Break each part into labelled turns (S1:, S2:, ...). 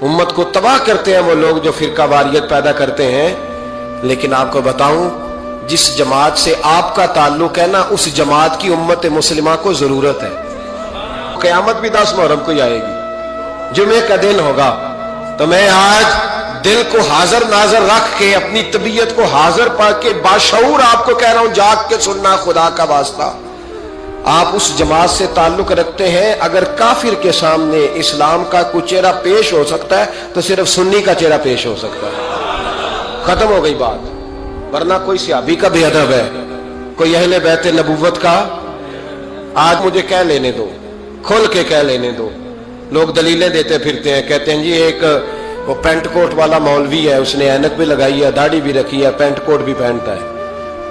S1: امت کو تباہ کرتے ہیں وہ لوگ جو فرقہ واریت پیدا کرتے ہیں. لیکن آپ کو بتاؤں جس جماعت سے آپ کا تعلق ہے نا اس جماعت کی امت مسلمہ کو ضرورت ہے. قیامت بھی 10 محرم کو ہی آئے گی, جمعے کا دن ہوگا. تو میں آج دل کو حاضر ناظر رکھ کے اپنی طبیعت کو حاضر پا کے باشعور آپ کو کہہ رہا ہوں, جاگ کے سننا خدا کا واسطہ. آپ اس جماعت سے تعلق رکھتے ہیں, اگر کافر کے سامنے اسلام کا کوئی چہرہ پیش ہو سکتا ہے تو صرف سنی کا چہرہ پیش ہو سکتا ہے. ختم ہو گئی بات. ورنہ کوئی صحابی کا بے ادب ہے, کوئی اہل بیت نبوت کا. آج مجھے کہہ لینے دو, کھول کے کہہ لینے دو. لوگ دلیلیں دیتے پھرتے ہیں, کہتے ہیں جی ایک وہ پینٹ کوٹ والا مولوی ہے, اس نے اینک بھی لگائی ہے, داڑھی بھی رکھی ہے, پینٹ کوٹ بھی پہنتا ہے.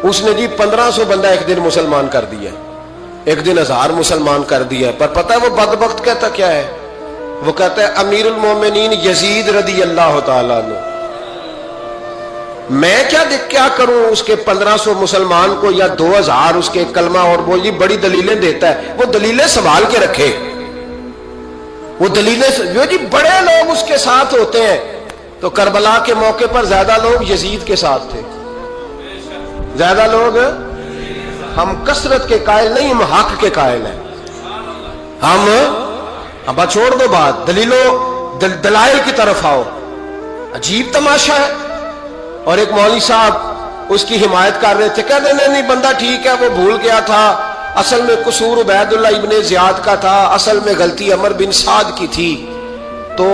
S1: اس نے جی 1500 بندہ ایک دن مسلمان کر دیا, ایک دن 1000 مسلمان کر دیا. پر پتہ ہے وہ بدبخت کہتا کیا ہے؟ وہ کہتا ہے امیر المومنین یزید رضی اللہ تعالیٰ عنہ. میں کیا کروں اس کے 1500 مسلمان کو یا 2000 اس کے کلمہ اور وہ جی بڑی دلیلیں دیتا ہے. وہ دلیلیں سنبھال کے رکھے, وہ دلیلیں جو جی بڑے لوگ اس کے ساتھ ہوتے ہیں. تو کربلا کے موقع پر زیادہ لوگ یزید کے ساتھ تھے, زیادہ لوگ. ہم کثرت کے قائل نہیں, ہم حق کے قائل ہیں. ہم اب چھوڑ دو بات, دلائل کی طرف آؤ. عجیب تماشا ہے. اور ایک مولوی صاحب اس کی حمایت کر رہے تھے, کہتے نہیں بندہ ٹھیک ہے, وہ بھول گیا تھا, اصل میں قصور عبید اللہ ابن زیاد کا تھا, اصل میں غلطی عمر بن سعد کی تھی, تو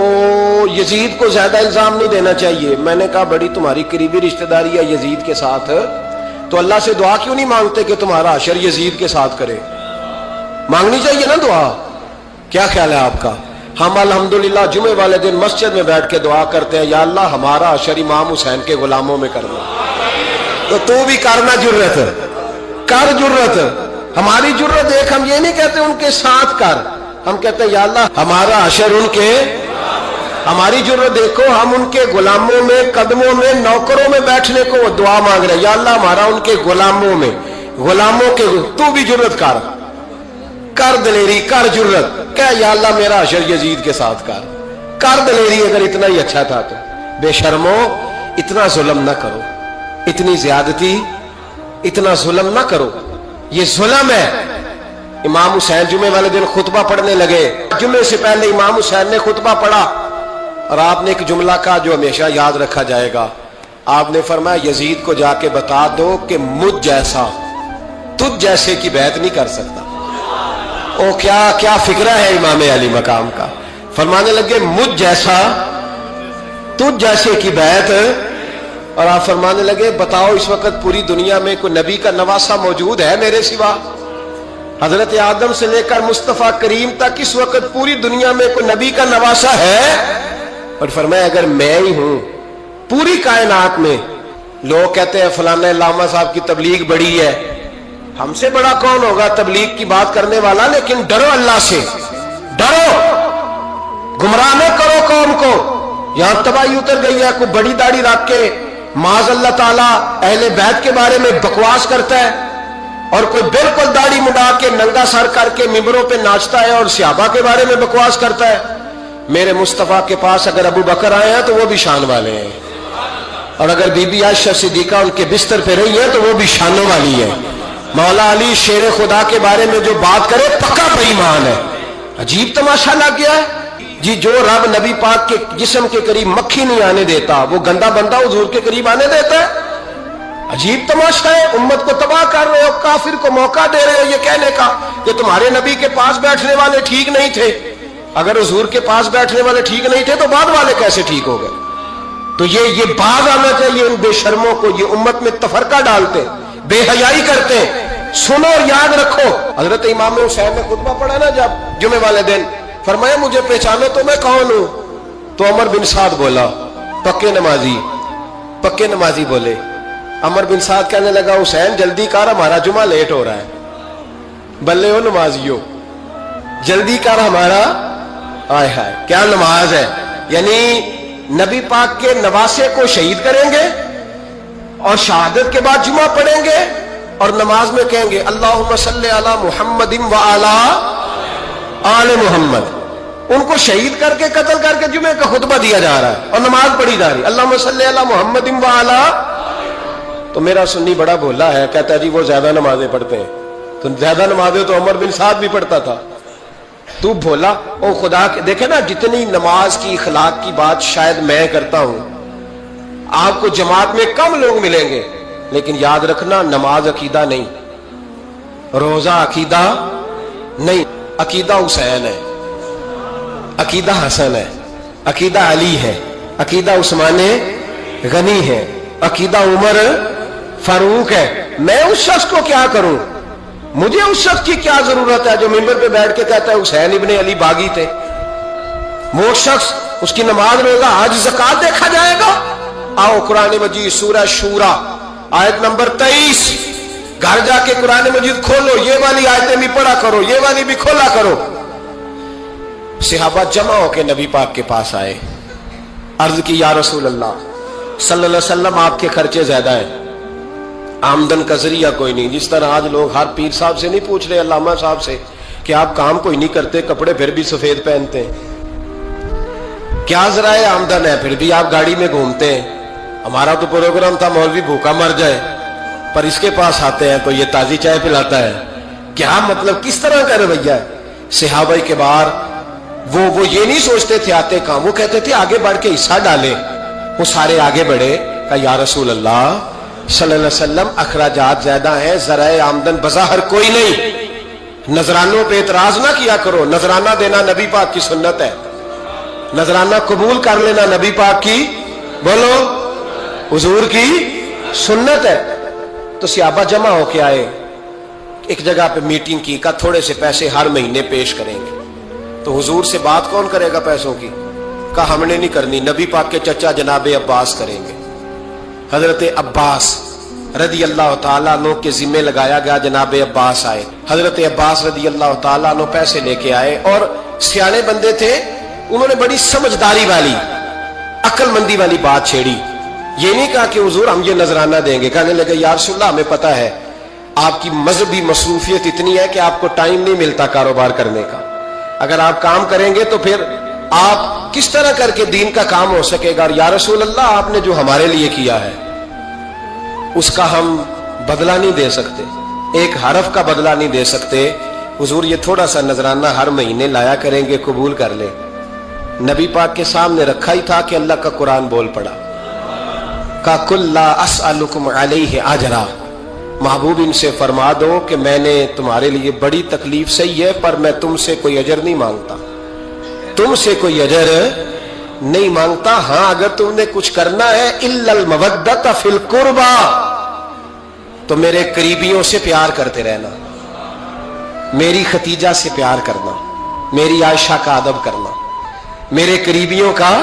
S1: یزید کو زیادہ الزام نہیں دینا چاہیے. میں نے کہا بڑی تمہاری قریبی رشتہ داری ہے یزید کے ساتھ, تو اللہ سے دعا کیوں نہیں مانگتے کہ تمہارا حشر یزید کے ساتھ کرے؟ مانگنی چاہیے نا دعا. کیا خیال ہے آپ کا؟ ہم الحمدللہ جمعے والے دن مسجد میں بیٹھ کے دعا کرتے ہیں, یا اللہ ہمارا حشر امام حسین کے غلاموں میں کرنا. تو بھی کرنا, جرت کر, جرت. ہماری جرت دیکھ, ہم یہ نہیں کہتے ان کے ساتھ کر, ہم کہتے ہیں یا اللہ ہمارا حشر ان کے. ہماری جرت دیکھو, ہم ان کے غلاموں میں, قدموں میں, نوکروں میں بیٹھنے کو دعا مانگ رہے ہیں, یا اللہ ہمارا ان کے غلاموں میں, غلاموں کے. تو بھی جرت کر دلیری, کر جرت, کہ یا اللہ میرا حشر یزید کے ساتھ کر دلیری. اگر اتنا ہی اچھا تھا تو بے شرمو اتنا ظلم نہ کرو, اتنی زیادتی, اتنا ظلم نہ کرو. یہ ظلم ہے. امام حسین جمعے والے دن خطبہ پڑھنے لگے, جمعے سے پہلے امام حسین نے خطبہ پڑھا, اور آپ نے ایک جملہ کہا جو ہمیشہ یاد رکھا جائے گا. آپ نے فرمایا یزید کو جا کے بتا دو کہ مجھ جیسا تجھ جیسے کی بیعت نہیں کر سکتا. او کیا فکرہ ہے امام علی مقام کا. فرمانے لگے مجھ جیسا تجھ جیسے کی بیعت. اور آپ فرمانے لگے بتاؤ اس وقت پوری دنیا میں کوئی نبی کا نواسہ موجود ہے میرے سوا؟ حضرت آدم سے لے کر مصطفیٰ کریم تک اس وقت پوری دنیا میں کوئی نبی کا نواسہ ہے؟ اور فرمایا اگر میں ہی ہوں پوری کائنات میں. لوگ کہتے ہیں فلانا علامہ صاحب کی تبلیغ بڑی ہے. ہم سے بڑا کون ہوگا تبلیغ کی بات کرنے والا؟ لیکن ڈرو اللہ سے, ڈرو, گمراہ نہ کرو قوم کو. یہاں تباہی اتر گئی ہے, کوئی بڑی داڑھی رکھ کے معاذ اللہ تعالیٰ اہل بیت کے بارے میں بکواس کرتا ہے, اور کوئی بالکل داڑھی مڈا کے ننگا سر کر کے ممبروں پہ ناچتا ہے اور صحابہ کے بارے میں بکواس کرتا ہے. میرے مصطفیٰ کے پاس اگر ابو بکر آئے ہیں تو وہ بھی شان والے ہیں, اور اگر بی بی عائشہ صدیقہ ان کے بستر پہ رہی ہے تو وہ بھی شانوں والی ہے. مولا علی شیر خدا کے بارے میں جو بات کرے پکا بے ایمان ہے. عجیب تماشا لگ گیا ہے جی. جو رب نبی پاک کے جسم کے قریب مکھی نہیں آنے دیتا, وہ گندا بندہ حضور کے قریب آنے دیتا ہے؟ عجیب تماشا ہے. امت کو تباہ کر رہے ہو, کافر کو موقع دے رہے ہو یہ کہنے کا کہ تمہارے نبی کے پاس بیٹھنے والے ٹھیک نہیں تھے. اگر حضور کے پاس بیٹھنے والے ٹھیک نہیں تھے تو بعد والے کیسے ٹھیک ہو گئے؟ تو یہ باز آنا چاہیے ان بے شرموں کو. یہ امت میں تفرقہ ڈالتے, بے حیائی کرتے. سنو اور یاد رکھو, حضرت امام حسین نے خطبہ پڑھا نا جب جمعے والے دن, فرمایا مجھے پہچانو تو میں کون ہوں؟ تو عمر بن سعد بولا, پکے نمازی بولے. عمر بن سعد کہنے لگا حسین جلدی کر, ہمارا جمعہ لیٹ ہو رہا ہے. بلے ہو نمازیو, جلدی کر ہمارا. آئے ہائے کیا نماز ہے. یعنی نبی پاک کے نواسے کو شہید کریں گے اور شہادت کے بعد جمعہ پڑھیں گے اور نماز میں کہیں گے اللہم صلی علی محمد و علی آل محمد. ان کو شہید کر کے قتل کر کے جمعے کا خطبہ دیا جا رہا ہے اور نماز پڑھی جا رہی ہے اللہم صلی علی محمد وعلی. تو میرا سنی بڑا بھولا ہے، کہتا ہے جی وہ زیادہ نمازیں پڑھتے ہیں. تو زیادہ نمازیں تو عمر بن سعد بھی پڑھتا تھا. تو بھولا او خدا کے دیکھے نا، جتنی نماز کی اخلاق کی بات شاید میں کرتا ہوں، آپ کو جماعت میں کم لوگ ملیں گے، لیکن یاد رکھنا نماز عقیدہ نہیں، روزہ عقیدہ نہیں. عقیدہ حسین ہے، عقیدہ حسن ہے، عقیدہ علی ہے، عقیدہ عثمان غنی ہے، عقیدہ عمر فاروق ہے. میں اس شخص کو کیا کروں؟ مجھے اس شخص کی کیا ضرورت ہے جو ممبر پہ بیٹھ کے کہتا ہے حسین ابن علی باغی تھے؟ وہ شخص، اس کی نماز روزہ حج زکات دیکھا جائے گا. آؤ قرآن مجید سورہ شورا آیت نمبر 23، گھر جا کے قرآن مجید کھولو، یہ والی آیتیں بھی پڑھا کرو، یہ والی بھی کھولا کرو. صحابہ جمع ہو کے نبی پاک کے پاس آئے، عرض کی یا رسول اللہ صلی اللہ علیہ وسلم آپ کے خرچے زیادہ ہیں، آمدن کا ذریعہ کوئی نہیں. جس طرح آج لوگ ہر پیر صاحب سے نہیں پوچھ رہے، علامہ صاحب سے، کہ آپ کام کوئی نہیں کرتے، کپڑے پھر بھی سفید پہنتے ہیں، کیا ذرائع آمدن ہے، پھر بھی آپ گاڑی میں گھومتے ہیں. ہمارا تو پروگرام تھا مولوی بھوکا مر جائے، پر اس کے پاس آتے ہیں تو یہ تازی چائے پلاتا ہے. کیا مطلب، کس طرح کا رویہ ہے؟ صحابہ کے بار وہ یہ نہیں سوچتے تھے آتے کام، وہ کہتے تھے آگے بڑھ کے حصہ ڈالیں. وہ سارے آگے بڑھے، کہا یا رسول اللہ صلی اللہ علیہ وسلم اخراجات زیادہ ہیں، ذرائع آمدن بظاہر کوئی نہیں. نذرانوں پہ اعتراض نہ کیا کرو، نذرانہ دینا نبی پاک کی سنت ہے، نذرانہ قبول کر لینا نبی پاک کی، بولو، حضور کی سنت ہے. تو صحابہ جمع ہو کے آئے، ایک جگہ پہ میٹنگ کی، کہا تھوڑے سے پیسے ہر مہینے پیش کریں گے. تو حضور سے بات کون کرے گا پیسوں کی؟ کہا ہم نے نہیں کرنی، نبی پاک کے چچا جناب عباس کریں گے. حضرت عباس رضی اللہ تعالیٰ عنہ کے ذمے لگایا گیا. جناب عباس آئے، حضرت عباس رضی اللہ تعالیٰ عنہ پیسے لے کے آئے، اور سیانے بندے تھے، انہوں نے بڑی سمجھداری والی، عقل مندی والی بات چھیڑی. یہ نہیں کہا کہ حضور ہم یہ نذرانہ دیں گے. کہنے لگے یا رسول اللہ ہمیں پتہ ہے آپ کی مذہبی مصروفیت اتنی ہے کہ آپ کو ٹائم نہیں ملتا کاروبار کرنے کا، اگر آپ کام کریں گے تو پھر آپ کس طرح کر کے دین کا کام ہو سکے گا. اور یا رسول اللہ آپ نے جو ہمارے لیے کیا ہے اس کا ہم بدلہ نہیں دے سکتے، ایک حرف کا بدلہ نہیں دے سکتے. حضور یہ تھوڑا سا نذرانہ ہر مہینے لایا کریں گے، قبول کر لیں. نبی پاک کے سامنے رکھا ہی تھا کہ اللہ کا قرآن بول پڑا، کا کل لا اسألکم علیہ اجرا، محبوب ان سے فرما دو کہ میں نے تمہارے لیے بڑی تکلیف سہی ہے، پر میں تم سے کوئی اجر نہیں مانگتا، تم سے کوئی اجر نہیں مانگتا. ہاں اگر تم نے کچھ کرنا ہے الا المودۃ فی القربى، تو میرے قریبیوں سے پیار کرتے رہنا، میری ختیجہ سے پیار کرنا، میری عائشہ کا ادب کرنا، میرے قریبیوں کا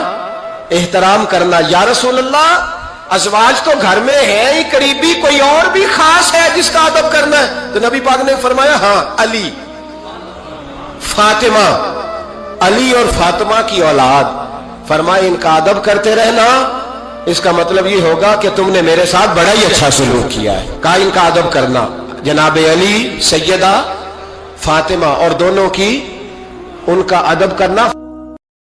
S1: احترام کرنا. یا رسول اللہ ازواج تو گھر میں ہے ہی، قریبی کوئی اور بھی خاص ہے جس کا ادب کرنا ہے؟ تو نبی پاک نے فرمایا ہاں علی، فاطمہ، علی اور فاطمہ کی اولاد. فرمایا ان کا ادب کرتے رہنا، اس کا مطلب یہ ہوگا کہ تم نے میرے ساتھ بڑا ہی اچھا سلوک کیا ہے. کہا ان کا ادب کرنا، جناب علی، سیدہ فاطمہ اور دونوں کی ان کا ادب کرنا.